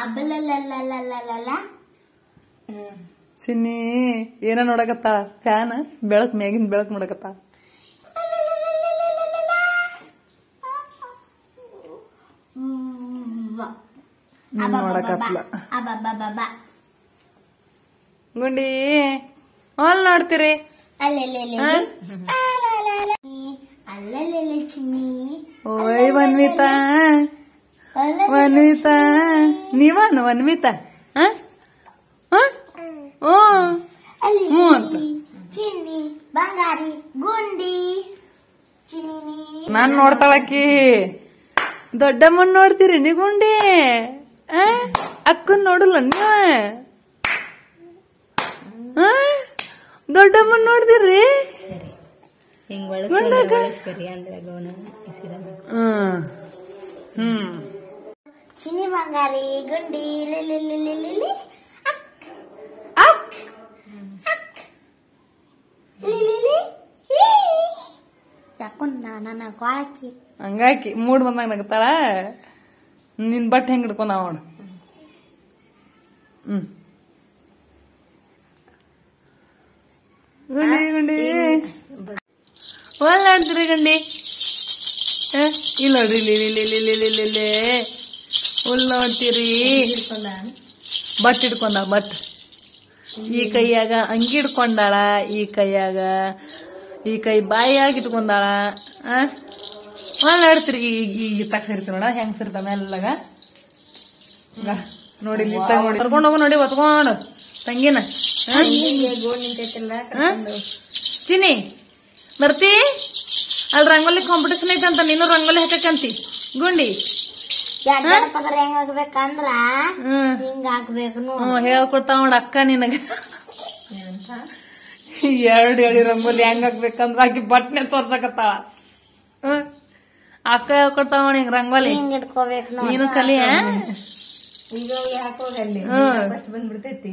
ಅಬಲಲಲಲಲಲ. ಚಿನ್ನಿ ಏನ ನೋಡಕತ್ತ ಫ್ಯಾನ್ ಬೆಳಕ್ ಮ್ಯಾಗಿನ ಬೆಳಕ್ ನೋಡಕತ್ತ. ನೋಡಕತ್ಲ ಗುಂಡಿ ಅಲ್ಲಿ ನೋಡ್ತೀರಿ ಅಲ್ಲೇ ಚಿನ್ನಿ. ಓಯ್ ವನ್ವಿತಾ ವನ್ವಿತಾ ನೀವನು ವನ್ವಿತಾ ಹ್ಞೂ ಅಂತ ಚಿನ್ನಿ ಬಂಗಾರಿ ಗುಂಡಿ ಚಿನ್ನಿ. ನಾನ್ ನೋಡ್ತಾಳಕಿ ದೊಡ್ಡಮ್ಮನ್ ನೋಡ್ತೀರಿ ನೀ ಗುಂಡಿ ಅಕ್ಕನ್ ನೋಡಲ್ಲ ನೀವ ದೊಡ್ಡಮ್ಮನ್ ನೋಡ್ತೀರಿ ಚಿನ್ನಿ ಬಂಗಾರಿ ಗುಂಡಿ ಯಾಕೊಂಡ ನನ್ನ ಕೊಳಕಿ ಹಂಗಾಕಿ ಮೂಡ್ ಬಂದಾಗ ನಗತಾಳ. ನಿನ್ ಬಟ್ ಹೆಂಗ್ ಹಿಡ್ಕೊಂಡ ಅವನು ಗುಂಡಿ ಗುಂಡಿ ಒಲ್ ಆಡ್ತೀರಿ ಗಂಡಿ ಇಲ್ಲ ನೋಡ್ರಿ ಇಲ್ಲಿ ಹುಲ್ ನೋಡ್ತೀರಿ ಬಟ್ ಹಿಡ್ಕೊಂಡ ಬಟ್ ಈ ಕೈಯಾಗ ಅಂಗಿ ಹಿಡ್ಕೊಂಡಾಳ ಈ ಕೈ ಬಾಯಿಯಾಗಿ ಇಟ್ಕೊಂಡಾಳ. ಒಲ್ ಆಡ್ತೀರಿ ಈಗ ತಕ್ಕ ಸೇರ್ತಿ ನೋಡ ಹೆಂಗ್ ಸೇರ್ತ ಮೆಲ್ಲಗ ನೋಡಿ ನೋಡಿ ಕರ್ಕೊಂಡ್ ಹೋಗು ನೋಡಿ ಒತ್ಕೊಂಡು ತಂಗಿನ. ಚಿನ್ನಿ ಬರ್ತಿ ಅಲ್ಲಿ ರಂಗೋಲಿ ಕಾಂಪಿಟೇಷನ್ ಐತಂತ ನೀನು ರಂಗೋಲಿ ಹಾಕಂತಿ ಗುಂಡಿ ಪದರ ಹೆಂಗ್ ಹಾಕ್ಬೇಕಂದ್ರ ಹಿಂಗ ಹಾಕ್ಬೇಕು ಹೇಳ್ಕೊಡ್ತಾವ ನೋಡ ಅಕ್ಕ ನಿನಗ. ಎರಡು ಹೇಳಿ ರಂಗೋಲಿ ಹೆಂಗ್ ಹಾಕ್ಬೇಕಂದ್ರ ಆಕಿ ಬಟ್ನೆ ತೋರ್ಸಕತ್ತಾಳ. ಅಕ್ಕ ಹೇಳ್ಕೊಡ್ತಾವ ಹಿಂಗ್ ರಂಗೋಲಿ ಹಿಂಗ್ ಇಟ್ಕೋಬೇಕು ನೀನು ಕಲಿಯ ಈಗ ಯಾಕೋಗಲ್ಲಿ ಬಂದ್ಬಿಡ್ತೈತಿ.